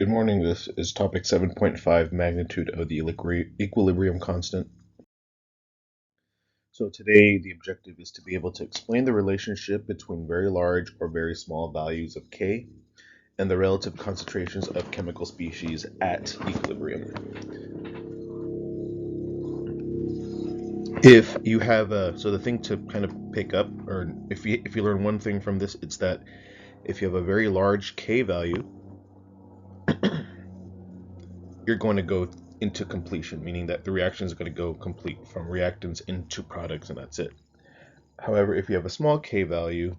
Good morning. This is topic 7.5, magnitude of the equilibrium constant. So today the objective is to be able to explain the relationship between very large or very small values of K and the relative concentrations of chemical species at equilibrium. If you have so the thing to kind of pick up, or if you learn one thing from this, it's that if you have a very large K value, you're going to go into completion, meaning that the reaction is going to go complete from reactants into products, and that's it. However, if you have a small K value,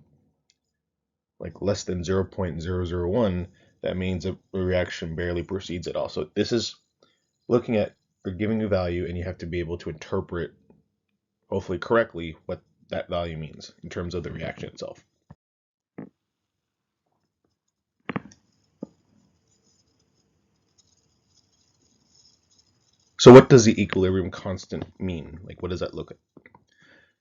like less than 0.001, that means a reaction barely proceeds at all. So this is looking at or giving a value, and you have to be able to interpret, hopefully correctly, what that value means in terms of the reaction itself. So what does the equilibrium constant mean? Like, what does that look like?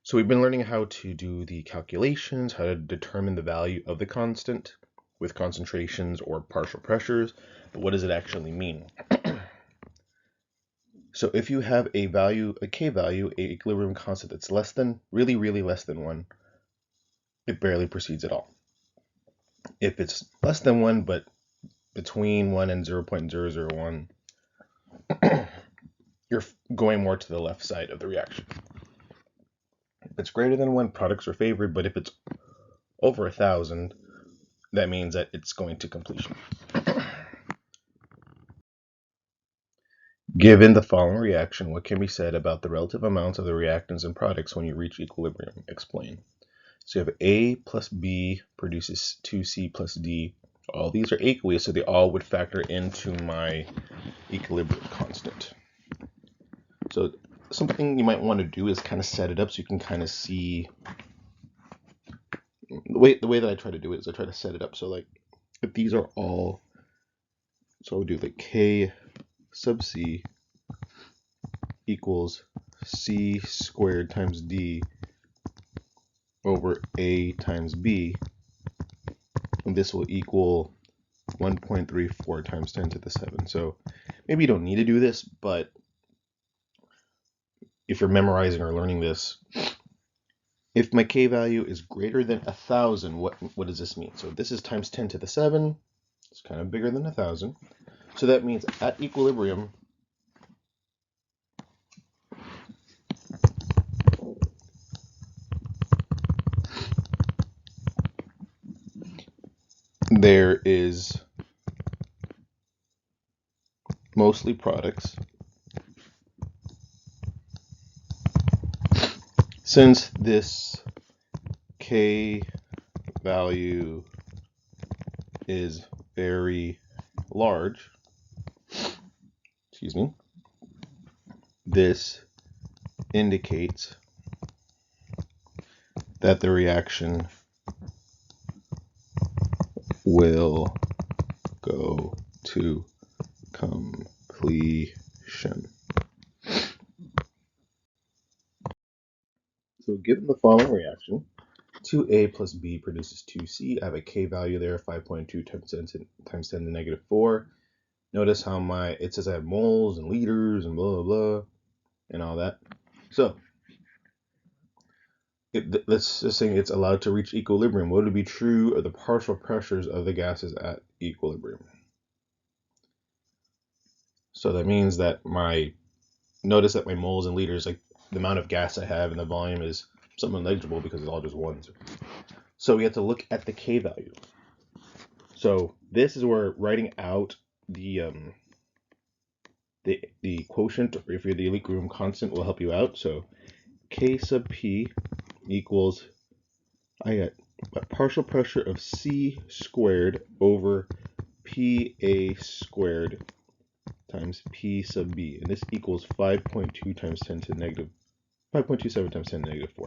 So we've been learning how to do the calculations, how to determine the value of the constant with concentrations or partial pressures, but what does it actually mean? So if you have a value, a K value, a equilibrium constant that's less than, really, really less than 1, it barely proceeds at all. If it's less than 1, but between 1 and 0.001, you're going more to the left side of the reaction. If it's greater than 1, products are favored, but if it's over 1,000, that means that it's going to completion. Given the following reaction, what can be said about the relative amounts of the reactants and products when you reach equilibrium? Explain. So you have A plus B produces 2C plus D. All these are aqueous, so they all would factor into my equilibrium constant. So something you might want to do is kind of set it up so you can kind of see the way that I try to do it is I try to set it up so like if these are all, so I would do like K sub C equals C squared times D over A times B, and this will equal 1.34 times 10 to the 7. So maybe you don't need to do this, but if you're memorizing or learning this, if my K value is greater than 1,000, what does this mean? So this is times 10 to the 7. It's kind of bigger than 1,000. So that means at equilibrium, there is mostly products. Since this K value is very large, excuse me, this indicates that the reaction will go to completion. So given the following reaction, 2A plus B produces 2C. I have a K value there, 5.2 times 10 to negative 4. Notice how it says I have moles and liters and blah, blah, blah, and all that. So let's just say it's allowed to reach equilibrium. What would be true of the partial pressures of the gases at equilibrium? So that means that notice that my moles and liters, like the amount of gas I have and the volume is somewhat negligible because it's all just ones. So we have to look at the K value. So this is where writing out the quotient, or if you're the equilibrium constant, will help you out. So K sub P equals, I got a partial pressure of C squared over PA squared times P sub B, and this equals 5.2 times 10 to negative 5.27 times 10 to negative 4.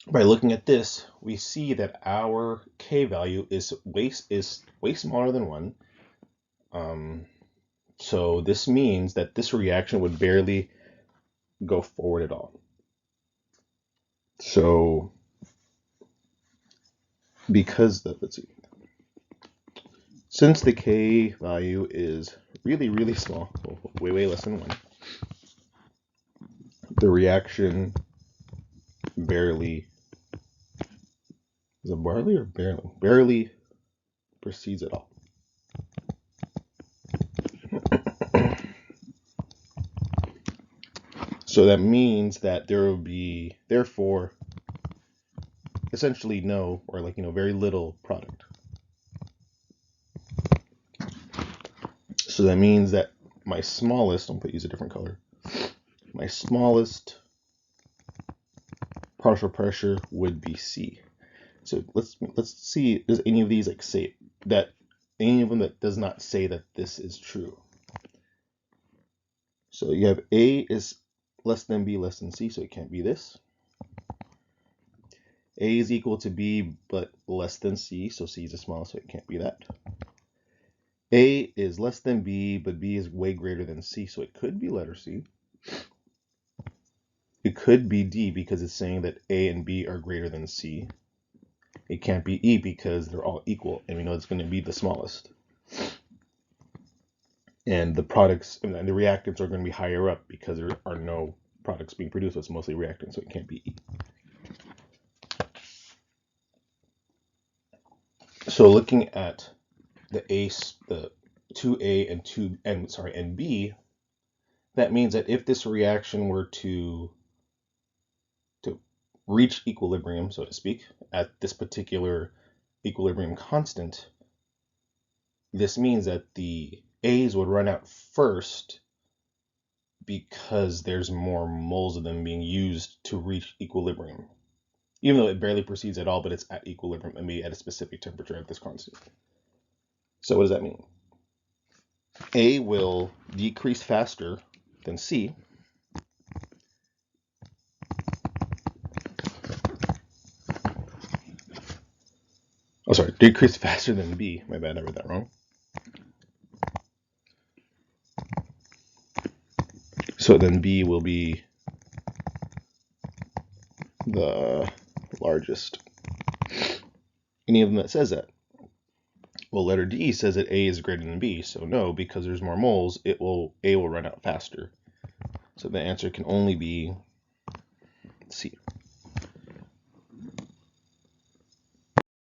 By looking at this, we see that our K value is way smaller than 1. So this means that this reaction would barely go forward at all. So because let's see, Since the K value is really small, way less than 1, the reaction barely, is it barely or barely? Barely proceeds at all. So that means that there will be, therefore, essentially no, or very little product. So that means that my smallest, I'm going to use a different color, my smallest partial pressure would be C. So let's see, does any of these say that, any of them that does not say that this is true? So you have A is less than B less than C, so it can't be this. A is equal to B but less than C, so C is the smallest, so it can't be that. A is less than B, but B is way greater than C, so it could be letter C. It could be D because it's saying that A and B are greater than C. It can't be E because they're all equal, and we know it's going to be the smallest. And the products and the reactants are going to be higher up because there are no products being produced, so it's mostly reactants, so it can't be E. So looking at the 2A and B, that means that if this reaction were to reach equilibrium, so to speak, at this particular equilibrium constant, this means that the A's would run out first because there's more moles of them being used to reach equilibrium. Even though it barely proceeds at all, but it's at equilibrium and maybe at a specific temperature at this constant. So what does that mean? A will decrease faster than C. Oh, sorry, decrease faster than B. My bad, I read that wrong. So then B will be the largest. Any of them that says that? Well, letter D says that A is greater than B, so no, because there's more moles, A will run out faster. So the answer can only be C.